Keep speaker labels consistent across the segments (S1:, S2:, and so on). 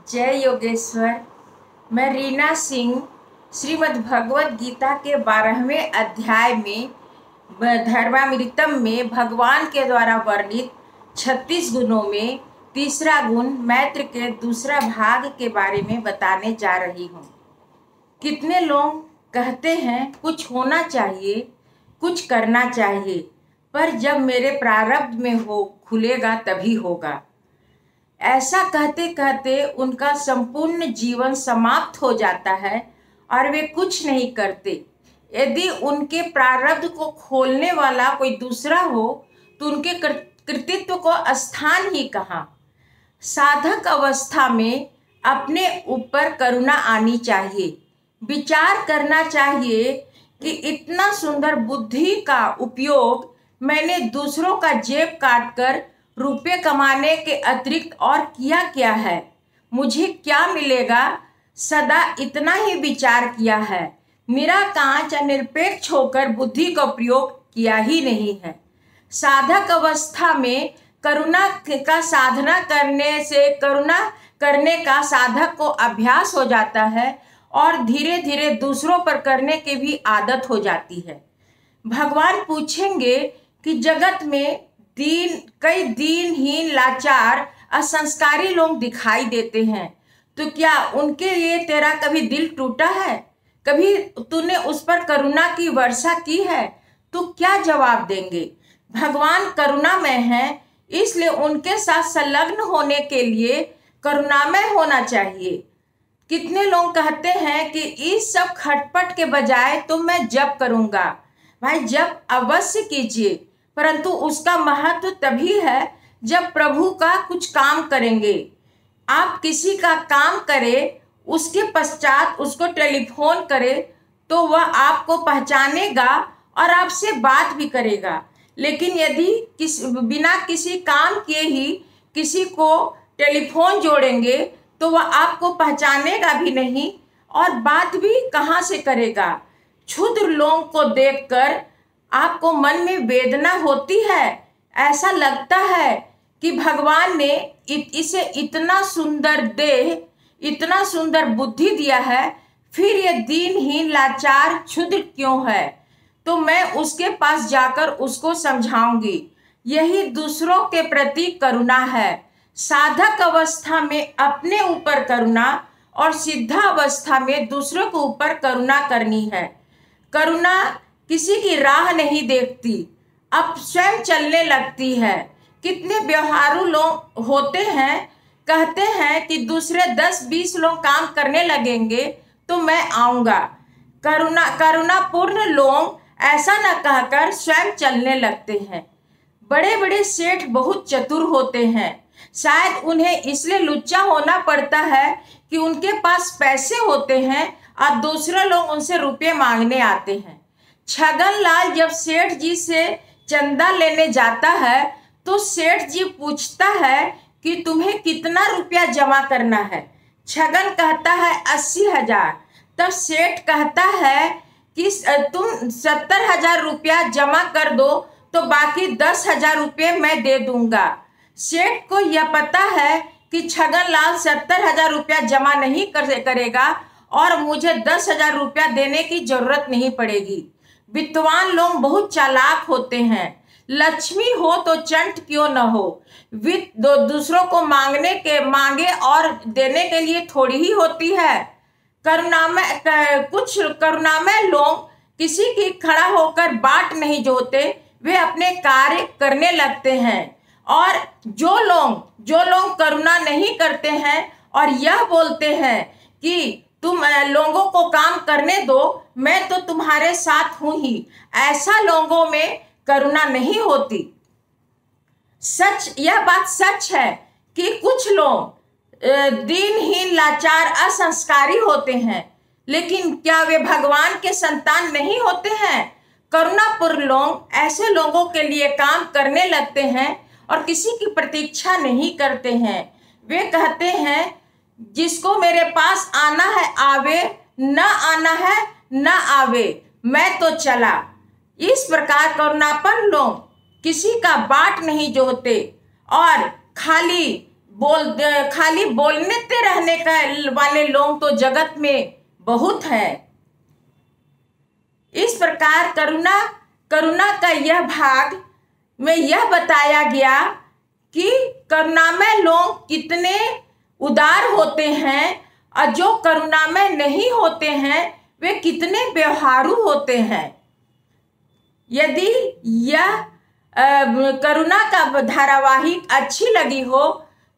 S1: जय योगेश्वर। मैं रीना सिंह श्रीमद् भगवत गीता के 12वें अध्याय में धर्मामृतम में भगवान के द्वारा वर्णित 36 गुणों में तीसरा गुण मैत्र के दूसरा भाग के बारे में बताने जा रही हूँ। कितने लोग कहते हैं कुछ होना चाहिए, कुछ करना चाहिए, पर जब मेरे प्रारब्ध में हो खुलेगा तभी होगा। ऐसा कहते कहते उनका संपूर्ण जीवन समाप्त हो जाता है और वे कुछ नहीं करते। यदि उनके प्रारब्ध को खोलने वाला कोई दूसरा हो तो उनके कृतित्व को स्थान ही कहाँ। साधक अवस्था में अपने ऊपर करुणा आनी चाहिए। विचार करना चाहिए कि इतना सुंदर बुद्धि का उपयोग मैंने दूसरों का जेब काटकर रुपये कमाने के अतिरिक्त और किया क्या है, मुझे क्या मिलेगा, सदा इतना ही विचार किया है। निराकांच निरपेक्ष होकर बुद्धि का प्रयोग किया ही नहीं है। साधक अवस्था में करुणा का साधना करने से करुणा करने का साधक को अभ्यास हो जाता है और धीरे धीरे दूसरों पर करने की भी आदत हो जाती है। भगवान पूछेंगे कि जगत में कई दीनहीन लाचार असंस्कारी लोग दिखाई देते हैं, तो क्या उनके लिए तेरा कभी दिल टूटा है? कभी तूने उस पर करुणा की वर्षा की है? तो क्या जवाब देंगे? भगवान करुणामय हैं, इसलिए उनके साथ संलग्न होने के लिए करुणामय होना चाहिए। कितने लोग कहते हैं कि इस सब खटपट के बजाय तो मैं जप करूँगा। भाई जप अवश्य कीजिए, परंतु उसका महत्व तभी है जब प्रभु का कुछ काम करेंगे। आप किसी का काम करें, उसके पश्चात उसको टेलीफोन करें तो वह आपको पहचानेगा और आपसे बात भी करेगा। लेकिन यदि बिना किसी काम किए ही किसी को टेलीफोन जोड़ेंगे तो वह आपको पहचानेगा भी नहीं और बात भी कहाँ से करेगा। क्षुद्र लोगों को देखकर आपको मन में वेदना होती है। ऐसा लगता है कि भगवान ने इसे इतना सुंदर देह, इतना सुंदर बुद्धि दिया है, फिर ये दीनहीन लाचार क्षुद्र क्यों है? तो मैं उसके पास जाकर उसको समझाऊंगी। यही दूसरों के प्रति करुणा है। साधक अवस्था में अपने ऊपर करुणा और सिद्धा अवस्था में दूसरों के ऊपर करुणा करनी है। करुणा किसी की राह नहीं देखती, अब स्वयं चलने लगती है। कितने व्यवहारू लोग होते हैं, कहते हैं कि दूसरे 10-20 लोग काम करने लगेंगे तो मैं आऊँगा। करुणापूर्ण लोग ऐसा न कहकर स्वयं चलने लगते हैं। बड़े बड़े सेठ बहुत चतुर होते हैं। शायद उन्हें इसलिए लुच्चा होना पड़ता है कि उनके पास पैसे होते हैं और दूसरे लोग उनसे रुपये मांगने आते हैं। छगन लाल जब सेठ जी से चंदा लेने जाता है तो सेठ जी पूछता है कि तुम्हें कितना रुपया जमा करना है। छगन कहता है 80,000। तब सेठ कहता है कि तुम 70,000 रुपया जमा कर दो तो बाकी 10,000 रुपये मैं दे दूंगा। सेठ को यह पता है कि छगन लाल 70,000 रुपया जमा नहीं करेगा और मुझे 10,000 रुपया देने की जरूरत नहीं पड़ेगी। विद्वान लोग बहुत चालाक होते हैं। लक्ष्मी हो तो चंट क्यों न हो। वित्त दूसरों को मांगे और देने के लिए थोड़ी ही होती है। कुछ करुणामय लोग किसी की खड़ा होकर बाट नहीं जोते, वे अपने कार्य करने लगते हैं। और जो लोग करुणा नहीं करते हैं और यह बोलते हैं कि तुम लोगों को काम करने दो, मैं तो तुम्हारे साथ हूं ही, ऐसा लोगों में करुणा नहीं होती। यह बात सच है कि कुछ लोग दीनहीन लाचार असंस्कारी होते हैं, लेकिन क्या वे भगवान के संतान नहीं होते हैं? करुणापूर्ण लोग ऐसे लोगों के लिए काम करने लगते हैं और किसी की प्रतीक्षा नहीं करते हैं। वे कहते हैं जिसको मेरे पास आना है आवे, न आना है न आवे, मैं तो चला। इस प्रकार करुणापन लोग किसी का बाट नहीं जोते और खाली खाली बोलने रहने का वाले लोग तो जगत में बहुत हैं। इस प्रकार करुणा का यह भाग में यह बताया गया कि करुणामय लोग कितने उदार होते हैं और जो करुणामय नहीं होते हैं वे कितने व्यवहारू होते हैं। यदि यह करुणा का धारावाहिक अच्छी लगी हो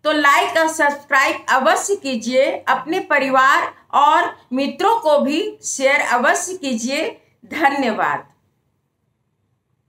S1: तो लाइक और सब्सक्राइब अवश्य कीजिए। अपने परिवार और मित्रों को भी शेयर अवश्य कीजिए। धन्यवाद।